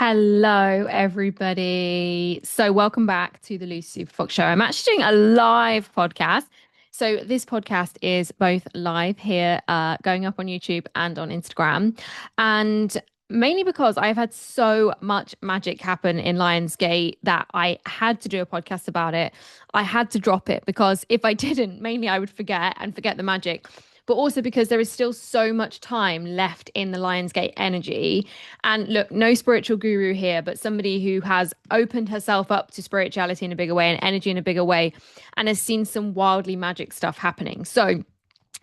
Hello, everybody. So, welcome back to the Lucy Super Fox Show. I'm actually doing a live podcast. So, this podcast is both live here, going up on YouTube and on Instagram. And mainly because I've had so much magic happen in Lionsgate that I had to do a podcast about it. I had to drop it because if I didn't, mainly I would forget the magic. But also because there is still so much time left in the Lionsgate energy. And look, no spiritual guru here, but somebody who has opened herself up to spirituality in a bigger way and energy in a bigger way and has seen some wildly magic stuff happening. So,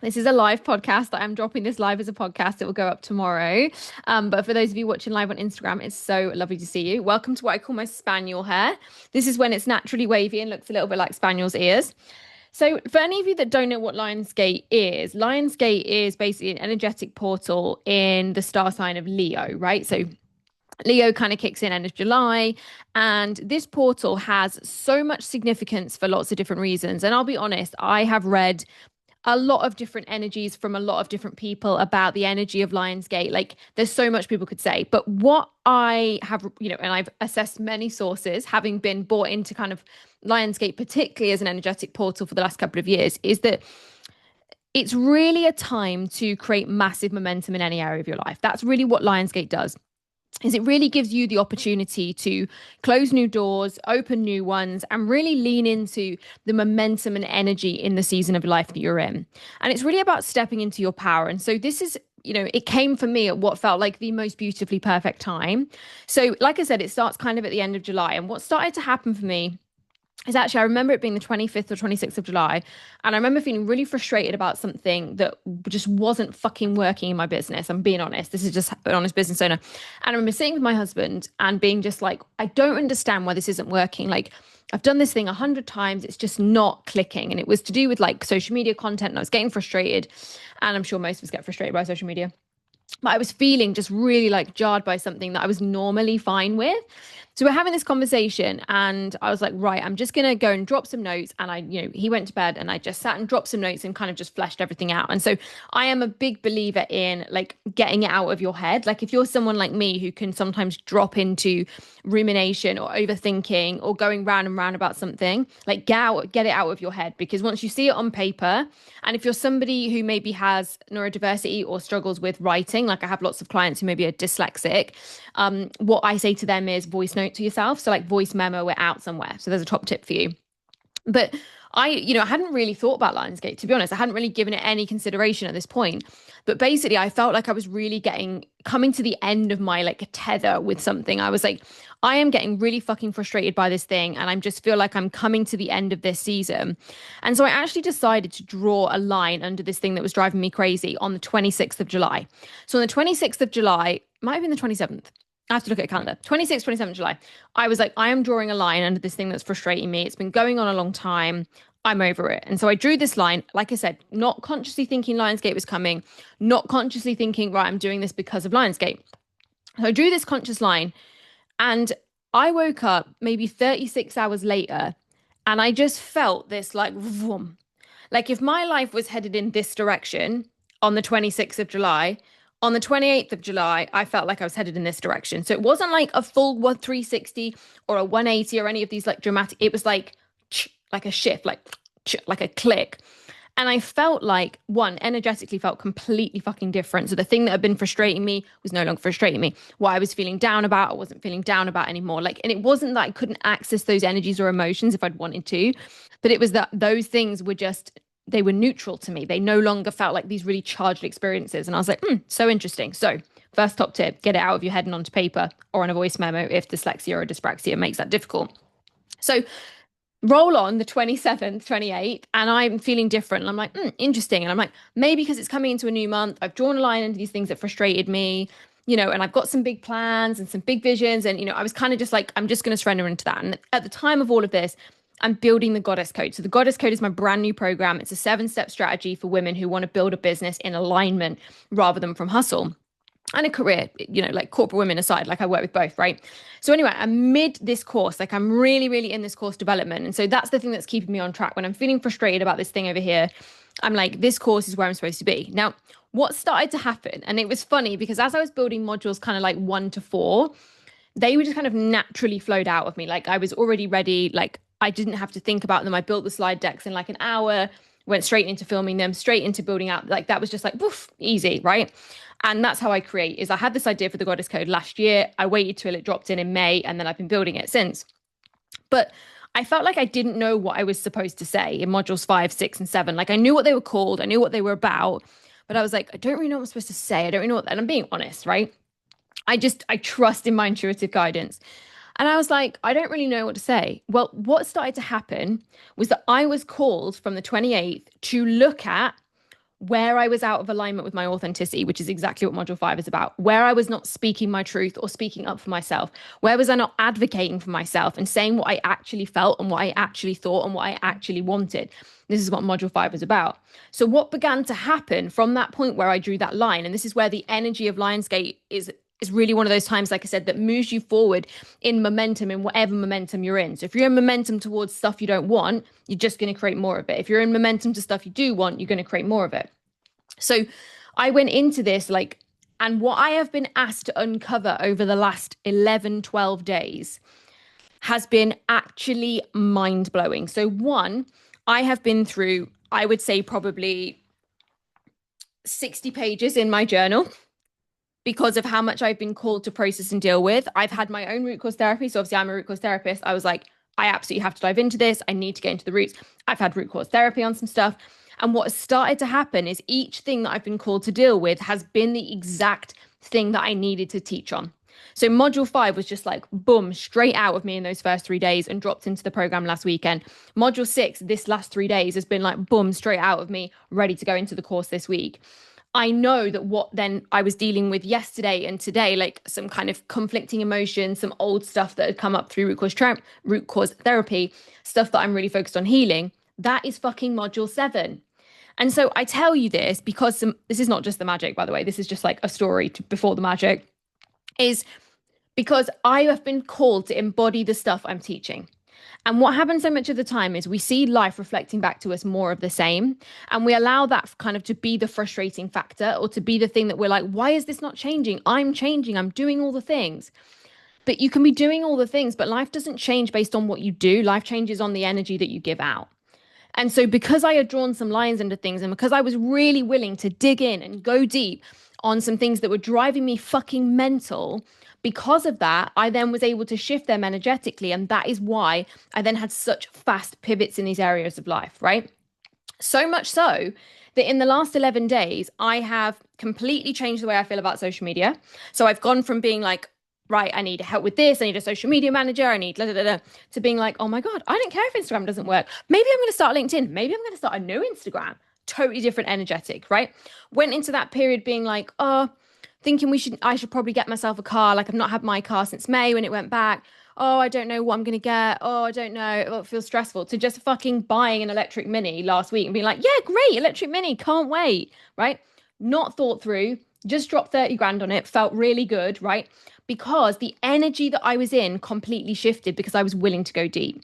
this is a live podcast. I'm dropping this live as a podcast. It will go up tomorrow. But for those of you watching live on Instagram, it's so lovely to see you. Welcome to what I call my spaniel hair. This is when it's naturally wavy and looks a little bit like spaniel's ears. So, for any of you that don't know what Lionsgate is basically an energetic portal in the star sign of Leo, right? So, Leo kind of kicks in end of July, and this portal has so much significance for lots of different reasons. And I'll be honest, I have read a lot of different energies from a lot of different people about the energy of Lionsgate. Like there's so much people could say, but what I have, and I've assessed many sources, having been bought into kind of Lionsgate, particularly as an energetic portal for the last couple of years, is that it's really a time to create massive momentum in any area of your life. That's really what Lionsgate does. Is it really gives you the opportunity to close new doors, open new ones, and really lean into the momentum and energy in the season of life that you're in. And it's really about stepping into your power. And so this is, it came for me at what felt like the most beautifully perfect time. So, like I said, it starts kind of at the end of July. And what started to happen for me is actually, I remember it being the 25th or 26th of July. And I remember feeling really frustrated about something that just wasn't fucking working in my business. I'm being honest. This is just an honest business owner. And I remember sitting with my husband and being just like, I don't understand why this isn't working. Like, I've done this thing 100 times. It's just not clicking. And it was to do with like social media content. And I was getting frustrated. And I'm sure most of us get frustrated by social media. But I was feeling just really like jarred by something that I was normally fine with. So we're having this conversation and I was like, right, I'm just going to go and drop some notes. And he went to bed and I just sat and dropped some notes and kind of just fleshed everything out. And so I am a big believer in like getting it out of your head. Like if you're someone like me who can sometimes drop into rumination or overthinking or going round and round about something, like get it out of your head, because once you see it on paper, and if you're somebody who maybe has neurodiversity or struggles with writing, like I have lots of clients who maybe are dyslexic, what I say to them is voice note to yourself. So like voice memo it out somewhere. So there's a top tip for you. But I hadn't really thought about Lionsgate, to be honest. I hadn't really given it any consideration at this point. But basically, I felt like I was really coming to the end of my like tether with something. I was like, I am getting really fucking frustrated by this thing. And I just feel like I'm coming to the end of this season. And so I actually decided to draw a line under this thing that was driving me crazy on the 26th of July. So on the 26th of July, might have been the 27th. I have to look at a calendar. 26th, 27th July. I was like, I am drawing a line under this thing that's frustrating me. It's been going on a long time. I'm over it. And so I drew this line, like I said, not consciously thinking Lionsgate was coming, not consciously thinking, right, I'm doing this because of Lionsgate. So I drew this conscious line and I woke up maybe 36 hours later and I just felt this like, vroom. Like if my life was headed in this direction on the 26th of July, on the 28th of July, I felt like I was headed in this direction. So it wasn't like a full 360 or a 180 or any of these like dramatic, it was like a shift, like a click. And I felt like, one, energetically felt completely fucking different. So the thing that had been frustrating me was no longer frustrating me. What I was feeling down about, I wasn't feeling down about anymore. Like, and it wasn't that I couldn't access those energies or emotions if I'd wanted to, but it was that those things were just, they were neutral to me. They no longer felt like these really charged experiences. And I was like, so interesting. So first top tip, get it out of your head and onto paper or on a voice memo if dyslexia or dyspraxia makes that difficult. So roll on the 27th, 28th, and I'm feeling different. And I'm like, interesting. And I'm like, maybe because it's coming into a new month, I've drawn a line into these things that frustrated me, and I've got some big plans and some big visions. And, I was kind of just like, I'm just going to surrender into that. And at the time of all of this, I'm building the Goddess Code. So the Goddess Code is my brand new program. It's a 7-step strategy for women who want to build a business in alignment rather than from hustle. And a career, like corporate women aside, like I work with both, right? So anyway, amid this course, like I'm really, really in this course development. And so that's the thing that's keeping me on track. When I'm feeling frustrated about this thing over here, I'm like, this course is where I'm supposed to be. Now, what started to happen, and it was funny because as I was building modules kind of like 1 to 4, they were just kind of naturally flowed out of me. Like I was already ready. Like I didn't have to think about them. I built the slide decks in like an hour, went straight into filming them, straight into building out. Like that was just like, woof, easy, right? And that's how I create is I had this idea for the Goddess Code last year. I waited till it dropped in May, and then I've been building it since. But I felt like I didn't know what I was supposed to say in modules 5, 6, and 7. Like I knew what they were called, I knew what they were about, but I was like, I don't really know what I'm supposed to say. I don't really know what, and I'm being honest, right? I trust in my intuitive guidance. And I was like, I don't really know what to say. Well, what started to happen was that I was called from the 28th to look at where I was out of alignment with my authenticity, which is exactly what module 5 is about, where I was not speaking my truth or speaking up for myself, where was I not advocating for myself and saying what I actually felt and what I actually thought and what I actually wanted. This is what module 5 is about. So what began to happen from that point where I drew that line, and this is where the energy of Lionsgate is really one of those times, like I said, that moves you forward in momentum, in whatever momentum you're in. So if you're in momentum towards stuff you don't want, you're just going to create more of it. If you're in momentum to stuff you do want, you're going to create more of it. So I went into this like, and what I have been asked to uncover over the last 11, 12 days has been actually mind blowing. So, one, I have been through, I would say, probably 60 pages in my journal because of how much I've been called to process and deal with. I've had my own root cause therapy. So, obviously, I'm a root cause therapist. I was like, I absolutely have to dive into this. I need to get into the roots. I've had root cause therapy on some stuff. And what has started to happen is each thing that I've been called to deal with has been the exact thing that I needed to teach on. So module 5 was just like, boom, straight out of me in those first 3 days and dropped into the program last weekend. Module 6, this last 3 days has been like, boom, straight out of me, ready to go into the course this week. I know that what then I was dealing with yesterday and today, like some kind of conflicting emotions, some old stuff that had come up through root cause therapy, stuff that I'm really focused on healing, that is fucking module 7. And so I tell you this because this is not just the magic, by the way. This is just like a story before the magic, is because I have been called to embody the stuff I'm teaching. And what happens so much of the time is we see life reflecting back to us more of the same. And we allow that kind of to be the frustrating factor or to be the thing that we're like, why is this not changing? I'm changing. I'm doing all the things. But you can be doing all the things, but life doesn't change based on what you do. Life changes on the energy that you give out. And so, because I had drawn some lines into things and because I was really willing to dig in and go deep on some things that were driving me fucking mental, because of that, I then was able to shift them energetically. And that is why I then had such fast pivots in these areas of life, right? So much so that in the last 11 days, I have completely changed the way I feel about social media. So I've gone from being like, right, I need help with this. I need a social media manager. I need to being like, oh my God, I don't care if Instagram doesn't work. Maybe I'm going to start LinkedIn. Maybe I'm going to start a new Instagram. Totally different energetic, right? Went into that period being like, oh, thinking I should probably get myself a car. Like I've not had my car since May when it went back. Oh, I don't know what I'm going to get. Oh, I don't know. Oh, it feels stressful. To just fucking buying an electric mini last week and being like, yeah, great, electric mini, can't wait, right? Not thought through, just dropped 30 grand on it, felt really good, right? Because the energy that I was in completely shifted because I was willing to go deep.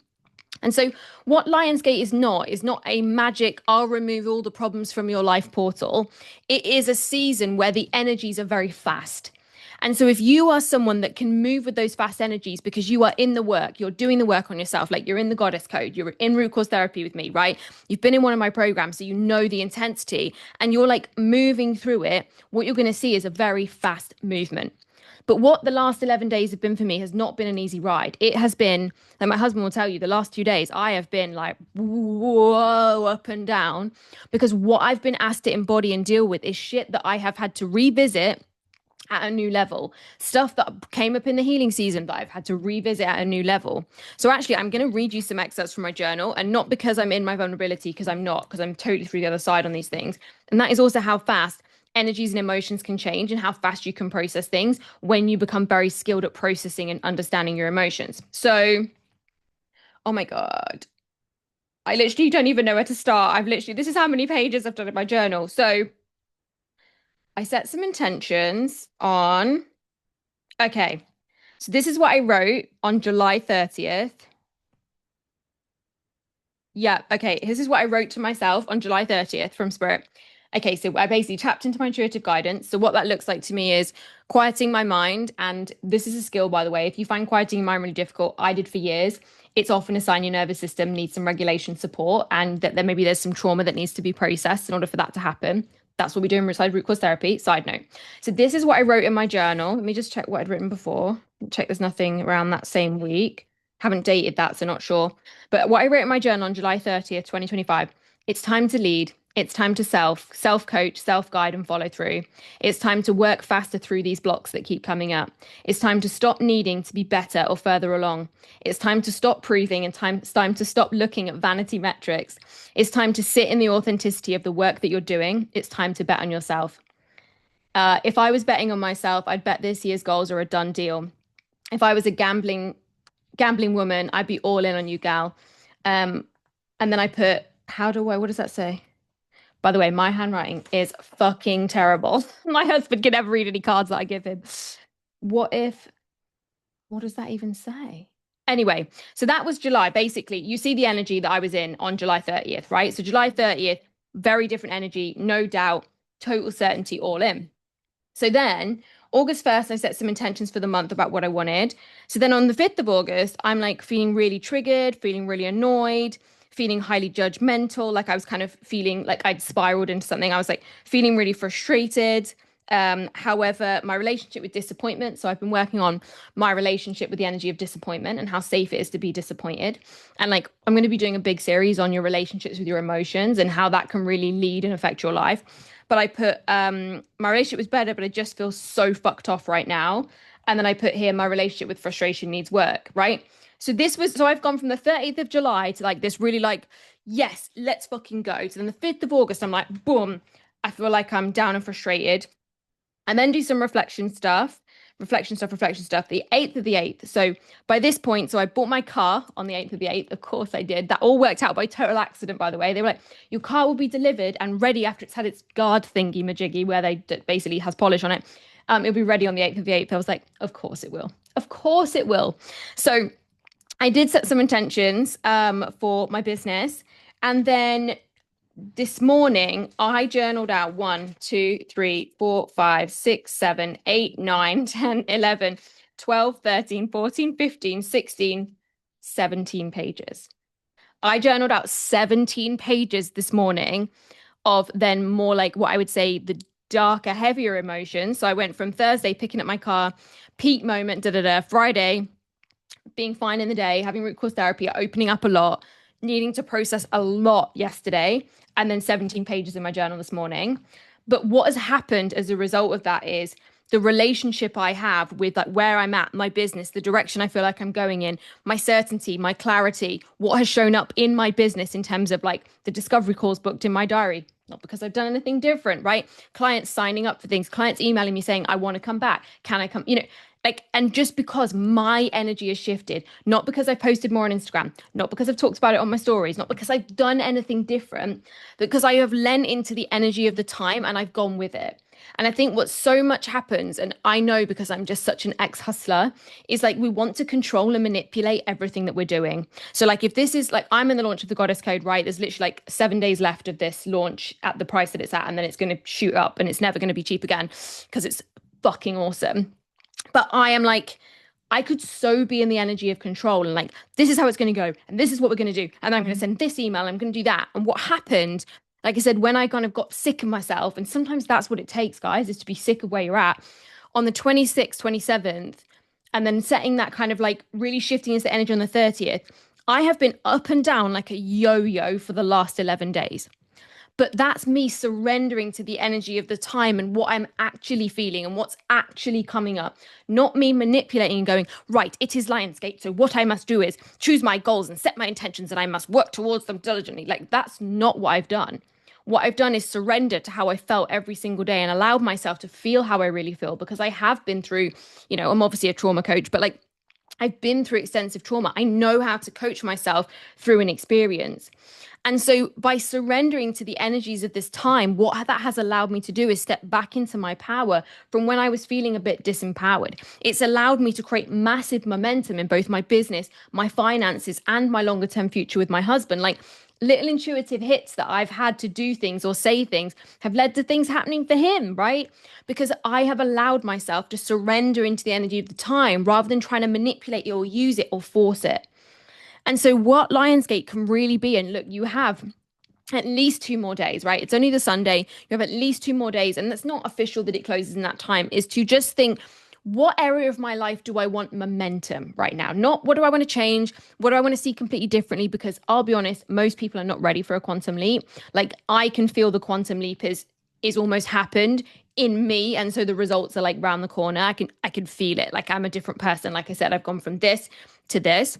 And so, what Lionsgate is not a magic, I'll remove all the problems from your life portal. It is a season where the energies are very fast. And so, if you are someone that can move with those fast energies because you are in the work, you're doing the work on yourself, like you're in the Goddess Code, you're in root cause therapy with me, right? You've been in one of my programs, so you know the intensity and you're like moving through it. What you're going to see is a very fast movement. But what the last 11 days have been for me has not been an easy ride. It has been, like my husband will tell you, the last 2 days, I have been like, whoa, up and down, because what I've been asked to embody and deal with is shit that I have had to revisit at a new level, stuff that came up in the healing season that I've had to revisit at a new level. So actually, I'm going to read you some excerpts from my journal, and not because I'm in my vulnerability, because I'm not, because I'm totally through the other side on these things. And that is also how fast energies and emotions can change and how fast you can process things when you become very skilled at processing and understanding your emotions. So, oh my God, I literally don't even know where to start. This is how many pages I've done in my journal. So I set some intentions on, okay, so this is what I wrote on July 30th. Yeah, okay, this is what I wrote to myself on July 30th from Spirit. Okay, so I basically tapped into my intuitive guidance. So what that looks like to me is quieting my mind. And this is a skill, by the way. If you find quieting your mind really difficult, I did for years. It's often a sign your nervous system needs some regulation support and that there maybe there's some trauma that needs to be processed in order for that to happen. That's what we do in root cause therapy. Side note. So this is what I wrote in my journal. Let me just check what I'd written before. Check there's nothing around that same week. Haven't dated that, so not sure. But what I wrote in my journal on July 30th, 2025, it's time to lead. It's time to self coach, self guide, and follow through. It's time to work faster through these blocks that keep coming up. It's time to stop needing to be better or further along. It's time to stop proving and it's time to stop looking at vanity metrics. It's time to sit in the authenticity of the work that you're doing. It's time to bet on yourself. If I was betting on myself, I'd bet this year's goals are a done deal. If I was a gambling woman, I'd be all in on you, gal. Um, and then I put, what does that say? By the way, my handwriting is fucking terrible. My husband can never read any cards that I give him. What if, what does that even say? Anyway, so that was July. Basically, you see the energy that I was in on July 30th, right? So July 30th, very different energy, no doubt, total certainty, all in. So then August 1st, I set some intentions for the month about what I wanted. So then on the 5th of August, I'm like feeling really triggered, feeling really annoyed, feeling highly judgmental. Like I was kind of feeling like I'd spiraled into something. I was like feeling really frustrated. However, my relationship with disappointment. So I've been working on my relationship with the energy of disappointment and how safe it is to be disappointed. And like, I'm going to be doing a big series on your relationships with your emotions and how that can really lead and affect your life. But I put my relationship was better, but I just feel so fucked off right now. And then I put here my relationship with frustration needs work, right? So I've gone from the 30th of July to like this really like, yes, let's fucking go. So then the 5th of August, I'm like, boom, I feel like I'm down and frustrated. And then do some reflection stuff, the 8th of the 8th. So by this point, so I bought my car on the 8th of the 8th. Of course I did. That all worked out by total accident, by the way. They were like, your car will be delivered and ready after it's had its guard thingy majiggy where they basically has polish on it. It'll be ready on the 8th of the 8th. I was like, of course it will. Of course it will. So I did set some intentions for my business. And then this morning, I journaled out 1, 2, 3, 4, 5, 6, 7, 8, 9, 10, 11, 12, 13, 14, 15, 16, 17 pages. I journaled out 17 pages this morning of then more like what I would say the darker, heavier emotions. So I went from Thursday picking up my car, peak moment, Friday, being fine in the day, having root cause therapy, opening up a lot, needing to process a lot yesterday, and then 17 pages in my journal this morning. But what has happened as a result of that is the relationship I have with like where I'm at, my business, the direction I feel like I'm going in, my certainty, my clarity, what has shown up in my business in terms of like the discovery calls booked in my diary. Not because I've done anything different, right? Clients signing up for things, clients emailing me saying, I want to come back. Can I come? Like, and just because my energy has shifted, not because I've posted more on Instagram, not because I've talked about it on my stories, not because I've done anything different, because I have lent into the energy of the time and I've gone with it. And I think what so much happens, and I know because I'm just such an ex-hustler, is like we want to control and manipulate everything that we're doing. So like if this is like I'm in the launch of the Goddess Code, right? There's literally like 7 days left of this launch at the price that it's at, and then it's going to shoot up and it's never going to be cheap again because it's fucking awesome. But I am like, I could so be in the energy of control and like, this is how it's going to go. And this is what we're going to do. And I'm going to send this email. I'm going to do that. And what happened, like I said, when I kind of got sick of myself, and sometimes that's what it takes, guys, is to be sick of where you're at on the 26th, 27th, and then setting that kind of like really shifting into the energy on the 30th. I have been up and down like a yo-yo for the last 11 days. But that's me surrendering to the energy of the time and what I'm actually feeling and what's actually coming up. Not me manipulating and going, right, it is Lionsgate. So what I must do is choose my goals and set my intentions and I must work towards them diligently. Like that's not what I've done. What I've done is surrender to how I felt every single day and allowed myself to feel how I really feel because I have been through, I'm obviously a trauma coach, but like I've been through extensive trauma. I know how to coach myself through an experience. And so by surrendering to the energies of this time, what that has allowed me to do is step back into my power from when I was feeling a bit disempowered. It's allowed me to create massive momentum in both my business, my finances, and my longer term future with my husband. Like little intuitive hits that I've had to do things or say things have led to things happening for him, right? Because I have allowed myself to surrender into the energy of the time rather than trying to manipulate it or use it or force it. And so, what Lionsgate can really be, and look, you have at least 2 more days, right? It's only the Sunday. You have at least 2 more days, and that's not official that it closes in that time, is to just think, what area of my life do I want momentum right now? Not what do I want to change? What do I want to see completely differently? Because I'll be honest, most people are not ready for a quantum leap. Like I can feel the quantum leap is almost happened in me. And so the results are like round the corner. I can feel it. Like I'm a different person. Like I said, I've gone from this to this.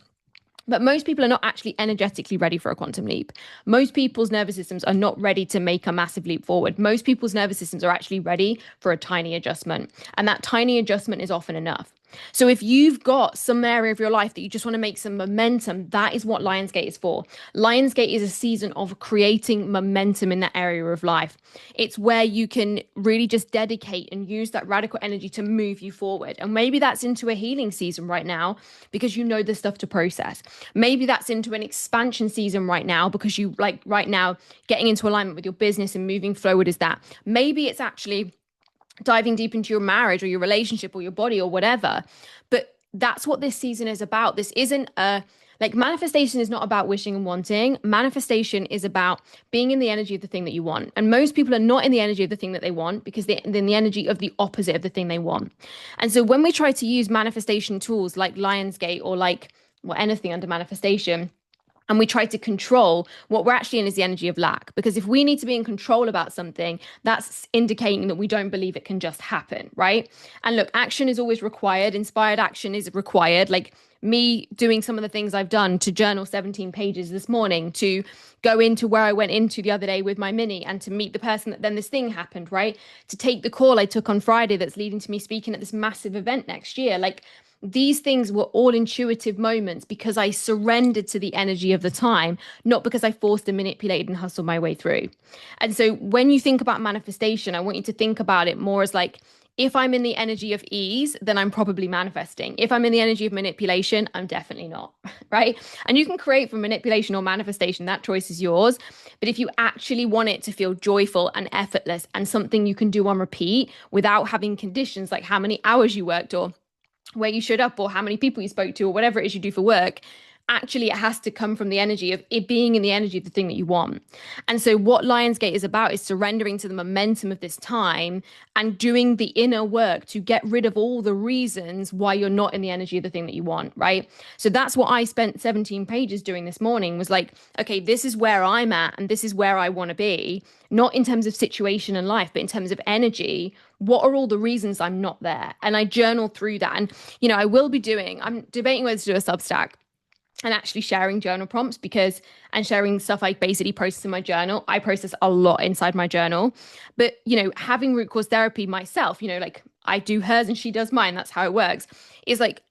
But most people are not actually energetically ready for a quantum leap. Most people's nervous systems are not ready to make a massive leap forward. Most people's nervous systems are actually ready for a tiny adjustment. And that tiny adjustment is often enough. So if you've got some area of your life that you just want to make some momentum, that is what Lionsgate is for. Lionsgate is a season of creating momentum in that area of life. It's where you can really just dedicate and use that radical energy to move you forward. And maybe that's into a healing season right now because you know the stuff to process. Maybe that's into an expansion season right now because you like right now getting into alignment with your business and moving forward is that. Maybe it's actually diving deep into your marriage or your relationship or your body or whatever. But that's what this season is about. This isn't a like manifestation is not about wishing and wanting. Manifestation is about being in the energy of the thing that you want. And most people are not in the energy of the thing that they want because they're in the energy of the opposite of the thing they want. And so when we try to use manifestation tools like Lionsgate or like well, anything under manifestation, and we try to control, what we're actually in is the energy of lack. Because if we need to be in control about something, that's indicating that we don't believe it can just happen, right? And look, action is always required. Inspired action is required. Like me doing some of the things I've done to journal 17 pages this morning, to go into where I went into the other day with my mini and to meet the person that then this thing happened, right? To take the call I took on Friday that's leading to me speaking at this massive event next year. Like, these things were all intuitive moments because I surrendered to the energy of the time, not because I forced and manipulated and hustled my way through. And so when you think about manifestation, I want you to think about it more as like, if I'm in the energy of ease, then I'm probably manifesting. If I'm in the energy of manipulation, I'm definitely not, right? And you can create from manipulation or manifestation, that choice is yours. But if you actually want it to feel joyful and effortless and something you can do on repeat without having conditions like how many hours you worked or where you showed up or how many people you spoke to or whatever it is you do for work, actually it has to come from the energy of it being in the energy of the thing that you want. And so what Lionsgate is about is surrendering to the momentum of this time and doing the inner work to get rid of all the reasons why you're not in the energy of the thing that you want, right? So that's what I spent 17 pages doing this morning, was like, okay, this is where I'm at and this is where I want to be, not in terms of situation and life, but in terms of energy. What are all the reasons I'm not there? And I journal through that. And, you know, I'm debating whether to do a Substack and actually sharing journal prompts and sharing stuff I basically process in my journal. I process a lot inside my journal, but having root cause therapy myself, like I do hers and she does mine. That's how it works. Is like,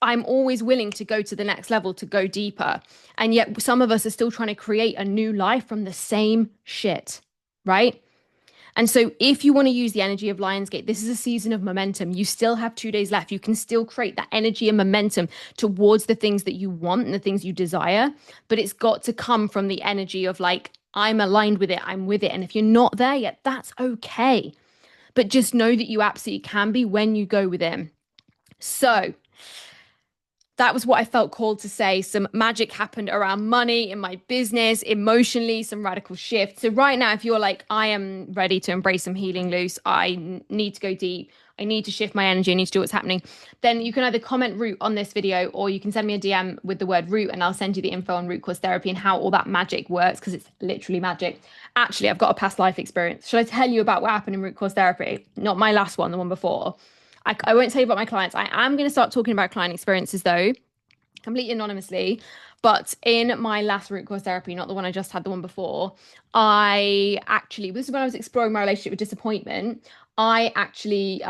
I'm always willing to go to the next level, to go deeper. And yet some of us are still trying to create a new life from the same shit, right? And so if you want to use the energy of Lionsgate, this is a season of momentum. You still have 2 days left. You can still create that energy and momentum towards the things that you want and the things you desire. But it's got to come from the energy of like, I'm aligned with it. I'm with it. And if you're not there yet, that's okay. But just know that you absolutely can be when you go within. So that was what I felt called to say. Some magic happened around money, in my business, emotionally, some radical shifts. So right now, if you're like, I am ready to embrace some healing loose, I need to go deep, I need to shift my energy, I need to do what's happening, then you can either comment root on this video or you can send me a DM with the word root and I'll send you the info on root cause therapy and how all that magic works, because it's literally magic. Actually, I've got a past life experience. Should I tell you about what happened in root cause therapy? Not my last one, the one before. I won't tell you about my clients. I am going to start talking about client experiences though, completely anonymously. But in my last root cause therapy, not the one I just had, the one before, this is when I was exploring my relationship with disappointment. I actually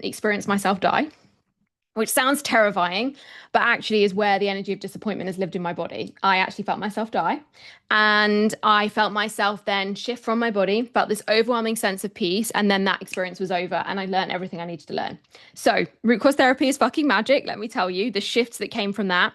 experienced myself die, which sounds terrifying, but actually is where the energy of disappointment has lived in my body. I actually felt myself die, and I felt myself then shift from my body, felt this overwhelming sense of peace, and then that experience was over and I learned everything I needed to learn. So root cause therapy is fucking magic, let me tell you, the shifts that came from that.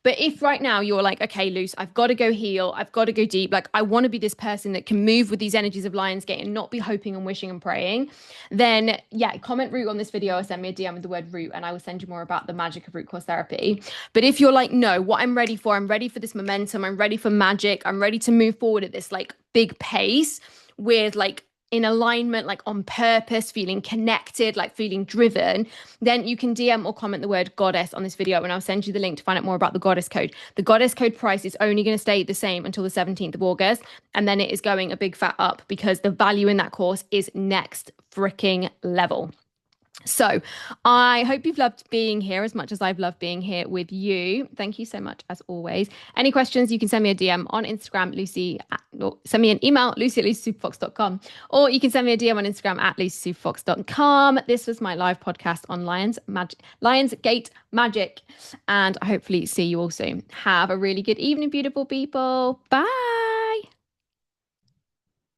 But if right now you're like, okay, Luce, I've got to go heal, I've got to go deep, like I want to be this person that can move with these energies of Lionsgate and not be hoping and wishing and praying, then yeah, comment root on this video or send me a DM with the word root and I will send you more about the magic of root cause therapy. But if you're like, no, what I'm ready for this momentum, I'm ready for magic, I'm ready to move forward at this like big pace with like in alignment, like on purpose, feeling connected, like feeling driven, then you can DM or comment the word goddess on this video and I'll send you the link to find out more about the goddess code. The goddess code price is only going to stay the same until the 17th of August. And then it is going a big fat up because the value in that course is next freaking level. So I hope you've loved being here as much as I've loved being here with you. Thank you so much as always. Any questions, you can send me a DM on Instagram, or send me an email, lucy@lucysuperfox.com, or you can send me a DM on Instagram at lucysuperfox.com. This was my live podcast on Lionsgate Magic, and I hopefully see you all soon. Have a really good evening, beautiful people. Bye.